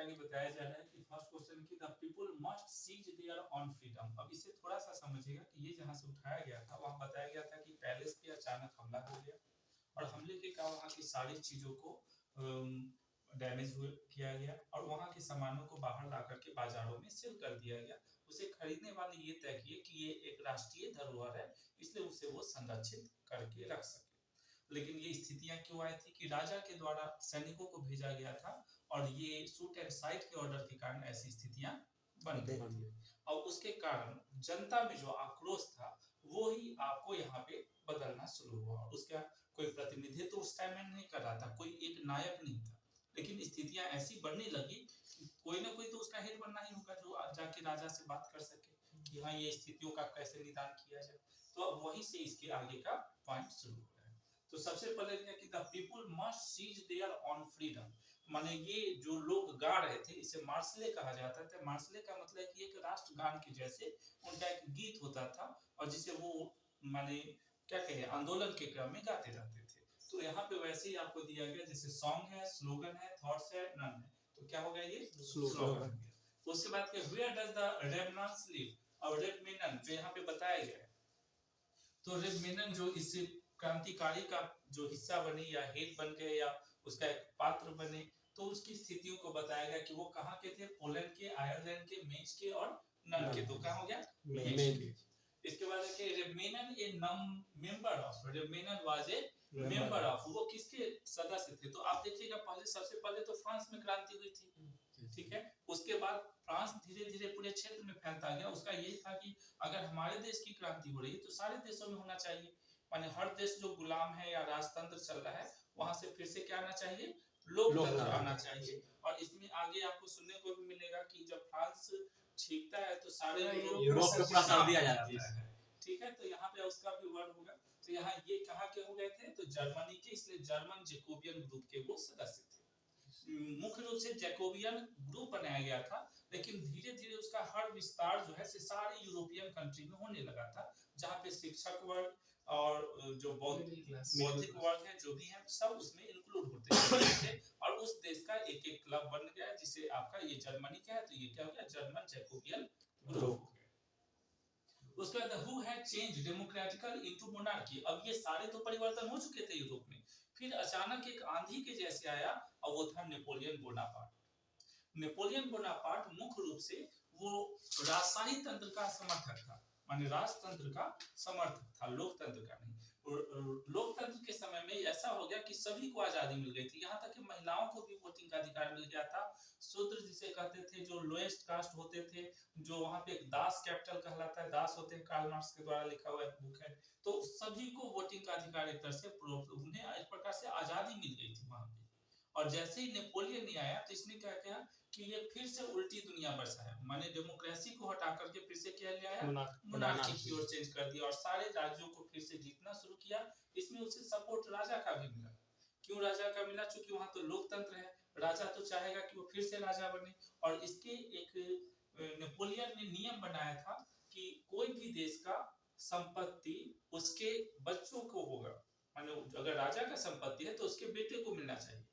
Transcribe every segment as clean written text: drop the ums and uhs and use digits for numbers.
आगे बताया जा रहा है कि फर्स्ट क्वेश्चन की the people must seize their own freedom. अब इसे थोड़ा सा समझिएगा कि ये जहां से उठाया गया था वहां बताया गया था कि पैलेस पे अचानक हमला हो गया और हमले के कारण वहां की सारी चीजों को डैमेज किया गया और वहां के सामानों को बाहर ला करके बाजारों में सेल कर दिया गया। उसे खरीदने वाले ये तय किए कि ये एक राष्ट्रीय धरोहर है, इसलिए उसे वो संरक्षित करके रख सके। लेकिन ये स्थितियां क्यों आई थी कि राजा के द्वारा सैनिकों को भेजा गया था और ये शूट एंड साइट के ऑर्डर के कारण ऐसी स्थितियां बन गई और उसके कारण जनता में जो आक्रोश था वो ही आपको यहाँ पे बदलना शुरू हुआ। उसका कोई प्रतिनिधित्व तो उस टाइम में नहीं कर रहा था, कोई एक नायक नहीं था, लेकिन स्थितियां ऐसी बढ़ने लगी कि कोई ना कोई तो उसका हेड बनना ही होगा जो जाके राजा से बात कर सके कि हाँ ये स्थितियों का कैसे निदान किया जाए। तो अब वहीं से इसके आगे का पॉइंट शुरू हो रहा है। तो सबसे पहले क्या कि the people must seize their own freedom, माने ये जो लोग गा रहे थे इसे मार्शले कहा जाता था। मार्शले का मतलब कि एक राष्ट्रगान के जैसे उनका एक गीत होता था और जिसे वो माने क्या कहे आंदोलन के क्रम में गाते रहते थे। तो यहाँ पे वैसे ही आपको दिया गया जैसे सॉन्ग है, स्लोगन है, थॉट्स है, नन है। तो क्या हो गया ये स्लोगन। उसके बाद के वेयर डज द रेमनन्स लिव और रेमनन जो यहाँ पे बताया गया है। तो रेमनन जो इस क्रांतिकारी का जो हिस्सा बने या हेड बन गए या उसका एक पात्र बने, तो उसकी स्थितियों को बताया गया कि वो कहाँ के थे, पोलैंड के, आयरलैंड के, मेच के और नन के। तो कहाँ हो गया मेच के। इसके बाद है रेमनन ए मेंबर ऑफ, रेमनन वाज ए मेंबर ऑफ, वो किसके सदस्य थे। तो आप देखिएगा पहले सबसे पहले तो फ्रांस में क्रांति हुई थी, ठीक है। उसके बाद फ्रांस धीरे धीरे पूरे क्षेत्र में फैलता गया। उसका यही था कि अगर हमारे देश की क्रांति हो रही है तो सारे देशों में होना चाहिए, माने हर देश जो गुलाम है या राजतंत्र चल रहा है वहां से फिर से क्या आना चाहिए, लोकतंत्र आना चाहिए। और इसमें आगे आपको सुनने को भी मिलेगा कि जब फ्रांस छींकता है तो सारे यूरोप में पूरा सर्दी आ जाती है, ठीक है। तो यहाँ पे उसका भी वर्ड होगा। तो यहाँ ये कहाँ के हो गए थे, तो जर्मनी के, इसलिए जर्मन जैकोबियन ग्रुप के वो सदस्य थे। मुख्य रूप से जैकोबियन ग्रुप बनाया गया था, लेकिन धीरे धीरे उसका हर विस्तार जो है से सारे यूरोपियन कंट्री में होने लगा था, जहाँ पे शिक्षक वर्ग और जो बौद्धिक वर्ग है जो भी है सब उसमें इंक्लूड होते थे। और उस देश का एक एक क्लब बन गया जिसे आपका ये जर्मनी का है, तो ये क्या हो गया, जर्मन जैकोबियन ग्रुप। उसके बाद who had change democratical into monarchy. अब ये सारे तो परिवर्तन हो चुके थे यूरोप में, फिर अचानक एक आंधी के जैसे आया और वो था नेपोलियन बोनापार्ट। नेपोलियन बोनापार्ट मुख्य रूप से वो राजशाही तंत्र का समर्थक था, माने राजतंत्र का समर्थक था, लोकतंत्र का नहीं। लोकतंत्र के समय में ऐसा हो गया कि सभी को आजादी मिल गई थी, यहाँ तक कि महिलाओं को भी वोटिंग का अधिकार मिल गया था। शूद्र जिसे कहते थे, जो लोएस्ट कास्ट होते थे, जो वहां पे एक दास कैपिटल कहलाता है, दास होते हैं, कार्ल मार्क्स के द्वारा लिखा हुआ एक बुक है। तो सभी को वोटिंग का अधिकार एक तरह से उन्हें इस प्रकार से आजादी मिल गई थी वहां पे। और जैसे ही नेपोलियन ने आया तो इसने क्या किया कि ये फिर से उल्टी दुनिया बरसाया, माने डेमोक्रेसी को हटा करके फिर से क्या ले आया, मोनार्की की ओर चेंज कर दिया और सारे राज्यों को फिर से जीतना शुरू किया। इसमें उसे सपोर्ट राजा का भी मिला। क्यों राजा का मिला, क्योंकि वहां तो लोकतंत्र है, राजा तो चाहेगा कि वो फिर से राजा बने। और इसके एक नेपोलियन ने नियम बनाया था कि कोई भी देश का संपत्ति उसके बच्चों को होगा, माने अगर राजा का संपत्ति है तो उसके बेटे को मिलना चाहिए।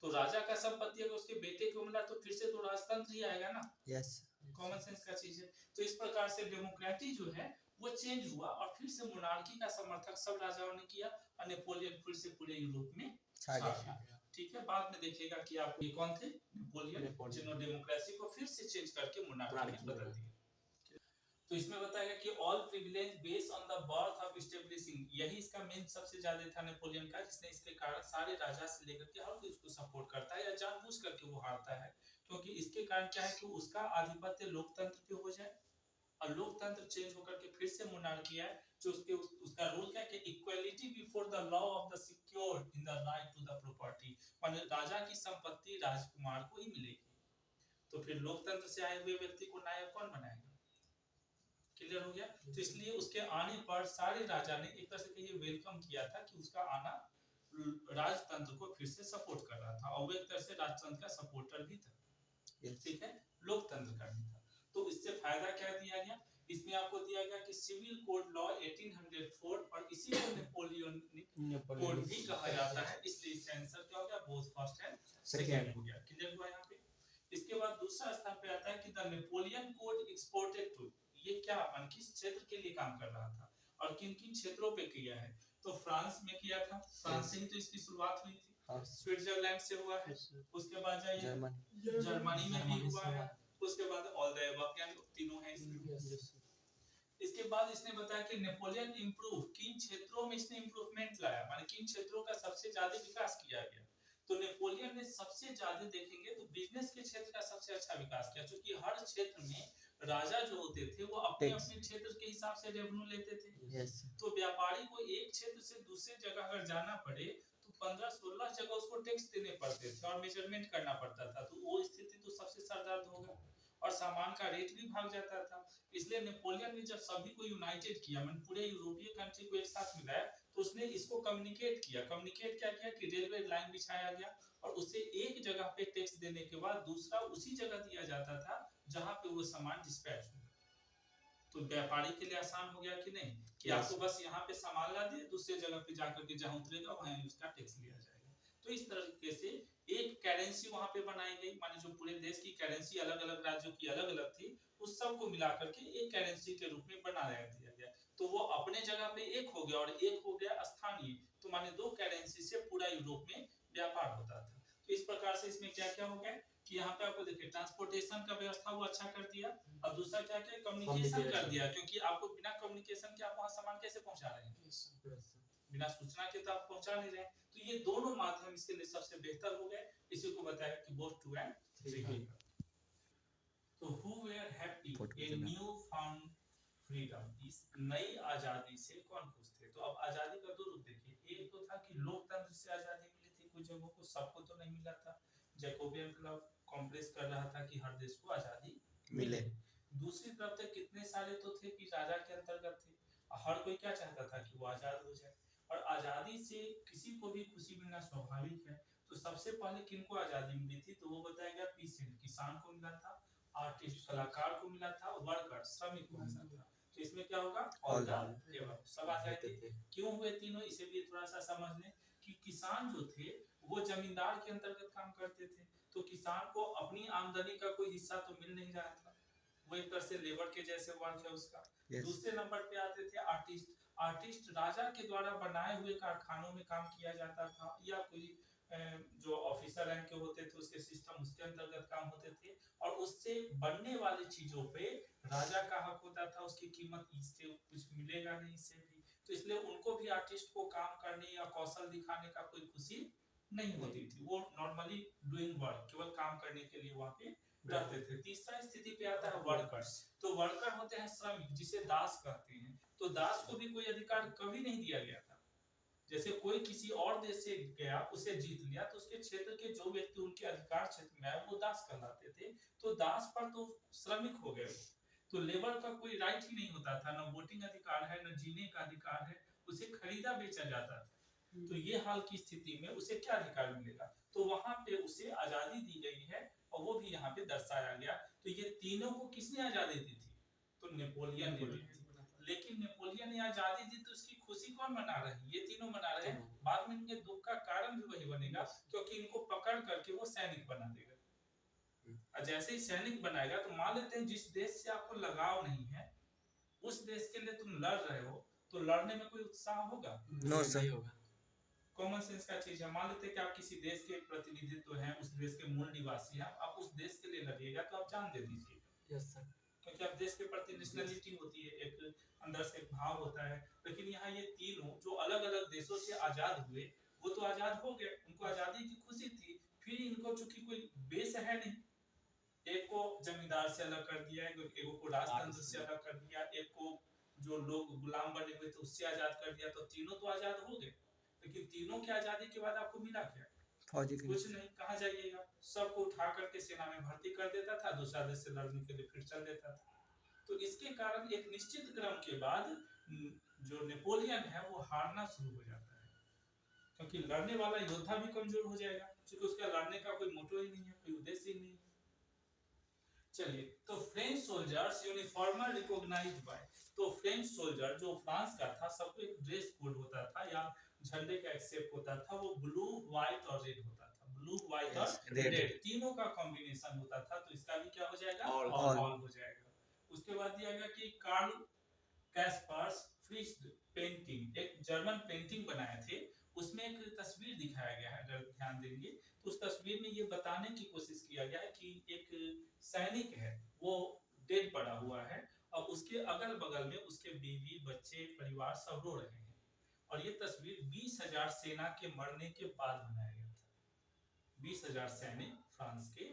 तो राजा का संपत्ति अगर उसके बेटे को मिला तो फिर से तो राजतंत्र ही आएगा ना, यस, कॉमन सेंस का चीज है। तो इस प्रकार से डेमोक्रेसी जो है वो चेंज हुआ और फिर से मोनार्की का समर्थक सब राजाओं ने किया और नेपोलियन फिर से पूरे यूरोप में छा गया, ठीक है। बाद में देखिएगा कि आप ये कौन थे, नेपोलियन, जिन्होंने डेमोक्रेसी को फिर से चेंज करके मोनार्की में बदल दिया। तो इसमें बताएगा कि all privilege based on the birth of establishing, यही इसका मेन सबसे ज्यादा था नेपोलियन का, जिसने इसके कारण सारे राजा से लेकर के हर कोई उसको सपोर्ट करता है या जानबूझ करके वो हारता है, क्योंकि इसके कारण क्या है कि उसका आधिपत्य लोकतंत्र पे हो जाए और लोकतंत्र चेंज होकर के फिर से मोनार्की है, जो उसका रूल क्या है कि equality before the law of the secured in the right to the property, माने राजा की संपत्ति राजकुमार को ही मिलेगी। तो फिर लोकतंत्र से आए हुए व्यक्ति को नायक कौन बनाएगा, क्लियर हो गया। तो इसलिए उसके आने पर सारे राजा ने एक तरह से कहिए वेलकम किया था कि उसका आना राजतंत्र को फिर से सपोर्ट कर रहा था और वो एक तरह से राजतंत्र का सपोर्टर भी था, ठीक है, लोकतंत्र का भी था। तो इससे फायदा क्या दिया गया, इसमें आपको दिया गया कि सिविल कोड लॉ 1804 और इसी को नेपोलियनिक कोड भी कहा जाता है, इसलिए इसका आंसर क्या हो गया, बोथ फर्स्ट एंड सेकंड हो गया। क्लियर हुआ यहाँ पे। इसके बाद दूसरा स्थान पे आता है कि the Napoleon code exported to, ये क्या मान किस क्षेत्र के लिए काम कर रहा था और किन किन क्षेत्रों पे किया है। तो फ्रांस में किया था, फ्रांस से ही तो इसकी शुरुआत हुई थी, स्विट्जरलैंड से हुआ है, उसके बाद जाइए जर्मनी में भी हुआ है, उसके बाद ऑल द अबव यानी तीनों हैं इसमें। इसके बाद इसने बताया कि नेपोलियन इंप्रूव, किन क्षेत्रों में इसने इंप्रूवमेंट लाया, माने किन क्षेत्रों का सबसे ज्यादा विकास किया गया। तो नेपोलियन ने सबसे ज्यादा देखेंगे तो बिजनेस के क्षेत्र का सबसे अच्छा विकास किया, क्योंकि हर क्षेत्र में राजा जो होते थे वो अपने अपने क्षेत्र के हिसाब से रेवेन्यू लेते थे। तो व्यापारी को एक क्षेत्र से दूसरे जगह अगर जाना पड़े तो 15-16 जगह उसको टैक्स देने पड़ते थे और मेजरमेंट करना पड़ता था, तो वो स्थिति तो सबसे सरदर्द होगा और सामान का रेट भी भाग जाता था। इसलिए नेपोलियन ने जब सभी को यूनाइटेड किया, मतलब पूरे यूरोपीय कंट्री को एक साथ मिलाया, तो उसने इसको कम्युनिकेट किया। कम्युनिकेट क्या किया कि रेलवे लाइन बिछाया गया और उसे एक जगह पे टैक्स देने के बाद दूसरा उसी जगह दिया जाता था जहां पे वो सामान डिस्पैच हो। तो व्यापारी के लिए आसान हो गया कि नहीं, कि आपको बस यहाँ पे सामान ला दिए, दूसरे जगह पे जाकर के जहां उतरेगा वहां उसका टैक्स लिया जाएगा। तो इस तरीके से एक करेंसी वहां पे बनाई गई, माने जो पूरे देश की करेंसी अलग अलग राज्यों की अलग अलग थी, उस सब को मिला करके एक करेंसी के रूप में बनाया दिया गया। तो वो अपने जगह पे एक हो गया और एक हो गया स्थानीय, तो माने दो करेंसी से पूरा यूरोप में व्यापार होता था। तो इस प्रकार से इसमें क्या क्या हो गया कि यहाँ पे आपको देखिए ट्रांसपोर्टेशन का व्यवस्था वो अच्छा कर दिया, और दूसरा क्या क्या कम्युनिकेशन कर दिया, क्योंकि आपको बिना कम्युनिकेशन के आप वहां सामान कैसे पहुंचा रहे हैं, बिना सूचना के तो आप पहुंचा नहीं रहे। तो ये दोनों माध्यम इसके लिए सबसे बेहतर हो गए, इसी को बताया कि बोथ टू एंड थ्री। तो who were happy a new found freedom, इस नई आजादी से कौन खुश थे। तो अब आजादी का दो रूप देखिए, एक तो था कि लोकतंत्र से आजादी मिली थी, कुछ जगहों को सबको तो नहीं मिला था, जैकोबियन क्लब कॉम्प्रेस कर रहा था कि हर देश को आजादी मिले। दूसरी तरफ से कितने सारे तो थे कि राजा के अंतर्गत थे, हर कोई क्या चाहता था कि वो आजाद हो जाए, और आजादी से किसी को भी खुशी मिलना स्वाभाविक है। तो सबसे पहले किनको आजादी मिली थी, तो वो बताया गया पीसेंट, किसान को मिला था, आर्टिस्ट कलाकार को मिला था, वर्कर श्रमिक को मिला था। तो इसमें क्या होगा, ऑल द सब आ जाते थे। क्यों हुए तीनों, इसे भी थोड़ा सा समझ लें कि किसान जो थे वो जमींदार के अंतर्गत काम करते थे, तो किसान को अपनी आमदनी का कोई हिस्सा तो मिल नहीं रहा था, वो एक तरह से लेबर के जैसे वर्क है उसका। दूसरे नंबर पे आते थे आर्टिस्ट, आर्टिस्ट राजा के द्वारा बनाए हुए कारखानों में काम किया जाता था, या कोई जो ऑफिसर रैंक के होते थे उसके सिस्टम उसके अंतर्गत काम होते थे, और उससे बनने वाली चीजों पे राजा का हक होता था, उसकी कीमत इससे कुछ मिलेगा नहीं इससे भी, तो इसलिए उनको भी आर्टिस्ट को काम करने या कौशल दिखाने का कोई खुशी नहीं होती थी, वो नॉर्मली डूइंग वर्क, केवल काम करने के लिए वहां पे रहते थे। तीसरा स्थिति पे आता है वर्कर्स, तो वर्कर होते हैं श्रमिक, जिसे दास कहते हैं। तो दास को भी कोई अधिकार कभी नहीं दिया गया था, जैसे कोई किसी और देश से गया उसे जीत लिया, तो उसके क्षेत्र के जो व्यक्ति उनके अधिकार क्षेत्र में आए वो दास कहलाते थे, तो दास पर तो श्रमिक हो गए, तो लेबर का कोई राइट ही नहीं होता था, ना वोटिंग अधिकार है, ना जीने का अधिकार है, उसे खरीदा बेचा जाता था। तो ये हाल की स्थिति में उसे क्या अधिकार मिलेगा, तो वहां पे उसे आजादी दी गई है, और वो भी यहाँ पे दर्शाया गया। तो ये तीनों को किसने आजादी दी थी, तो नेपोलियन ने दी थी। लेकिन नेपोलियन ने आजादी दी तो उसकी खुशी कौन मना रहे हैं, ये तीनों मना रहे हैं, बाद में इनके दुख का कारण भी वही बनेगा, क्योंकि इनको पकड़ करके वो सैनिक बना देगा। और जैसे ही सैनिक बनाएगा तो मान लेते हैं जिस देश से आपको लगाव नहीं है उस देश के लिए तुम लड़ रहे हो, तो लड़ने में कोई उत्साह होगा, नो सही होगा, कॉमन सेंस का चीज है। मान लेते हैं कि आप किसी देश के प्रतिनिधित्व हैं, उस देश के मूल निवासी हैं, आप उस देश के लिए लड़िएगा तो आप जान दे दीजिए, यस सर, क्योंकि आप देश के प्रति नेशनलिटी होती है, एक अंदर से भाव होता है। लेकिन यहाँ ये तीनों जो अलग अलग देशों से आजाद हुए वो तो आजाद हो गए, उनको आजादी की खुशी थी, फिर इनको चूंकि कोई बेस है नहीं, एक को जमींदार से अलग कर दिया, एक को राजतंत्र से अलग कर दिया, एक को जो लोग गुलाम बने हुए थे उससे आजाद कर दिया, तो तीनों तो आजाद हो गए। लेकिन तीनों की आजादी के बाद आपको मिला क्या, कुछ नहीं, कहाँ जाइएगा, सबको उठा करके सेना में भर्ती कर देता था, दूसरा देश से लड़ने के लिए फिर चल देता था। तो इसके कारण एक निश्चित क्रम के बाद जो नेपोलियन है वो हारना शुरू हो जाता है, क्योंकि लड़ने वाला योद्धा भी कमजोर हो जाएगा, क्योंकि उसका लड़ने का कोई मोटो ही नहीं है, कोई उद्देश्य ही नहीं। चलिए, तो फ्रेंच सोल्जर्स यूनिफॉर्मल रिकॉग्नाइज्ड बाय, तो फ्रेंच सोल्जर जो फ्रांस का था सबको एक ड्रेस कोड होता था या झंडे का एक शेप होता था, वो ब्लू व्हाइट और रेड होता था। ब्लू व्हाइट और रेड। रेड तीनों का कॉम्बिनेशन होता था, तो इसका भी क्या हो जाएगा, All. ऑल हो जाएगा। उसके बाद दिया गया कि कार्ल कैस्पर्स फ्रिश पेंटिंग, एक जर्मन पेंटिंग बनाए थे, उसमें एक तस्वीर दिखाया गया है, अगर ध्यान देंगे तो उस तस्वीर में ये बताने की कोशिश किया गया है कि एक सैनिक है, वो डेड पड़ा हुआ है और उसके अगल बगल में उसके बीवी बच्चे परिवार सब रो रहे हैं, और ये तस्वीर 20,000 सेना के मरने के बाद बनाया गया था। 20,000 सैनिक फ्रांस के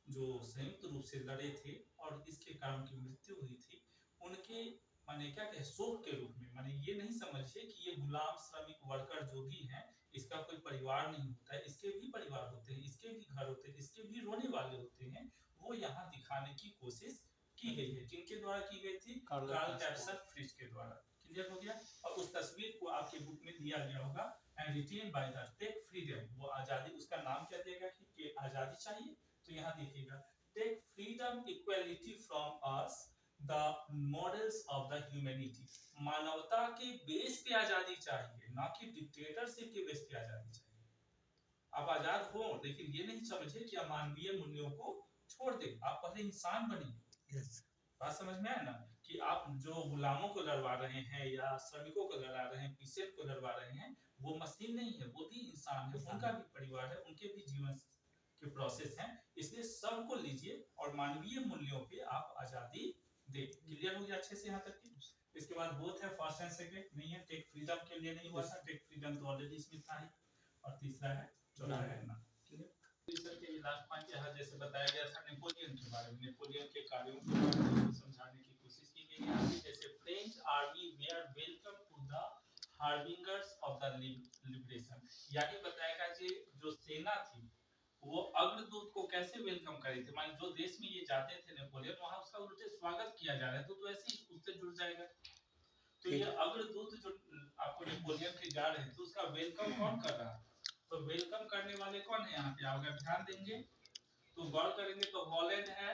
जो संयुक्त रूप से लड़े थे और इसके कारण उनकी मृत्यु हुई थी, उनके माने क्या कहे शोक के रूप में, माने ये नहीं समझिए कि ये गुलाम श्रमिक वर्कर जो भी हैं इसका कोई परिवार नहीं होता है, इसके भी परिवार होते हैं, इसके भी घर होते हैं, इसके भी रोने वाले होते हैं, वो यहाँ दिखाने की कोशिश की गई है। किनके द्वारा की गई थी, कार्ल कैस्पर फ्रिश के द्वारा। क्लियर हो गया। और उस तस्वीर को आपके बुक में दिया गया होगा, and written by the take freedom, वो आजादी, उसका नाम क्या देगा कि आजादी चाहिए, तो यहाँ देखिएगा take freedom equality from us the models of the humanity, मानवता के बेस पे आजादी चाहिए, ना कि डिक्टेटरशिप के बेस पे आजादी चाहिए। आप आजाद हो, लेकिन ये नहीं समझे कि अमानवीय मूल्यों को छोड़ दे, आप पहले इंसान बनिए। बात समझ में आया ना, कि आप जो गुलामों को लड़वा रहे हैं या श्रमिकों को लड़ा रहे हैं, पीसेंट को लड़वा रहे हैं, वो मशीन नहीं है, वो भी इंसान है, उनका भी परिवार है, उनके भी जीवन के प्रोसेस हैं, इसलिए सबको लीजिए और मानवीय मूल्यों पे आप आजादी दे। क्लियर हो गया अच्छे से यहाँ तक की। इसके बाद बोथ है फर्स्ट एंड सेकंड, नहीं है टेक फ्रीडम के लिए नहीं हुआ था, टेक फ्रीडम तो ऑलरेडी इसमें था ही, और तीसरा है चौथा है ना। लास्ट पॉइंट यहाँ जैसे बताया गया था नेपोलियन के बारे में, नेपोलियन के कार्यों के बारे में समझाने की कोशिश की गई है। जैसे French army were welcome to the harbingers of the liberation, यानी बताएगा कि जो सेना थी वो अग्रदूत को कैसे वेलकम करे थे, मान जो देश में ये जाते थे नेपोलियन, वहां उसका उल्टे स्वागत किया जा रहा है, तो ऐसे ही उससे जुड़ जाएगा। तो ये अग्रदूत जो आपको नेपोलियन के जा रहे थे उसका वेलकम कौन कर रहा है, तो वेलकम करने वाले कौन है यहाँ पे, आप अगर ध्यान देंगे तो गौर करेंगे तो हॉलैंड है,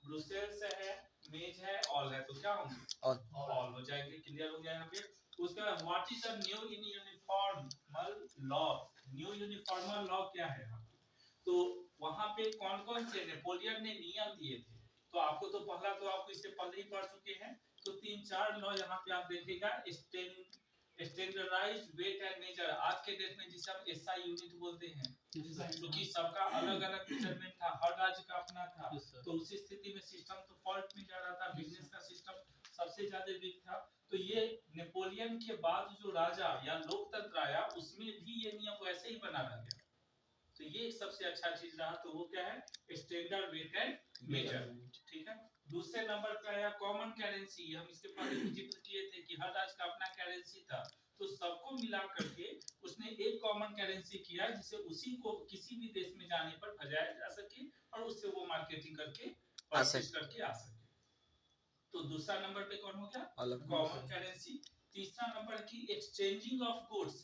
ब्रुसेल्स है, मेज है, ऑल है, तो क्या होंगे, ऑल हो जाएंगे। क्लियर हो गया यहाँ पे। उसके बाद what is the new uniformal law, new uniformal law क्या है यहाँ पे, तो वहां पे कौन कौन से नेपोलियन ने नियम दिए थे, तो आपको तो पहला तो आपको इससे पहले ही पढ़ चुके हैं, तो 3-4 लॉ यहाँ पे आप देखिएगा। स्टैंडर्डाइज्ड वेट एंड मेजर, आज के डेट में जिसे हम एसआई यूनिट बोलते हैं, क्योंकि सबका अलग अलग मेजरमेंट था, हर राज्य का अपना था, तो उसी स्थिति में सिस्टम तो फॉल्ट में जा रहा था, बिजनेस का सिस्टम सबसे ज्यादा वीक था। तो ये नेपोलियन के बाद जो राजा या लोकतंत्र आया उसमें भी ये नियम वैसे ही बना रह गया, तो ये एक सबसे अच्छा चीज रहा, तो वो क्या है, स्टैंडर्ड वेट एंड मेजर। ठीक है। दूसरे नंबर पे आया कॉमन करेंसी, हम इसके पहले भी जिक्र किए थे कि हर राज्य का अपना करेंसी था, तो सबको मिला करके उसने एक कॉमन करेंसी किया जिसे उसी को किसी भी देश में जाने पर भजाया जा सके और उससे वो मार्केटिंग करके परचेज करके आ सके। तो दूसरा नंबर पे कौन हो गया, कॉमन करेंसी। तीसरा नंबर की exchanging of goods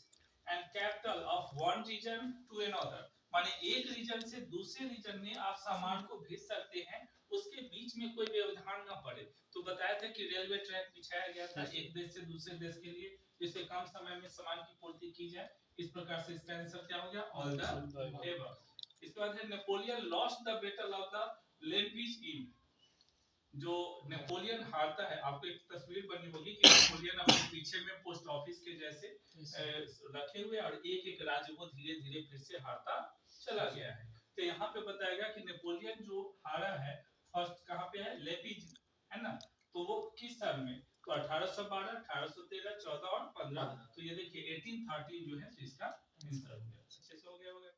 and capital of one region to another, माने एक रीजन से दूसरे रीजन में आप सामान को भेज सकते हैं, उसके बीच में कोई व्यवधान न पड़े। तो बताया था कि रेलवे ट्रैक बिछाया गया था एक देश से दूसरे देश के लिए, जिससे कम समय में सामान की पूर्ति की जाए। इस प्रकार से इसका आंसर क्या हो गया, ऑल द अबव। इसके बाद है Napoleon lost the battle of the Leipzig in, जो नेपोलियन हारता है, आपको एक तस्वीर बनी होगी कि नेपोलियन अपने पीछे में पोस्ट ऑफिस के जैसे रखे हुए और एक एक राज्य को धीरे धीरे फिर से हारता चला गया है। तो यहाँ पे बताएगा कि नेपोलियन जो हारा है फर्स्ट कहाँ पे है, लेपिज है ना, तो वो किस साल में, तो 1812, 1813, 14 और 15, तो ये देखिए 1830 जो है इसका आंसर हो गया, अच्छे से हो गया होगा।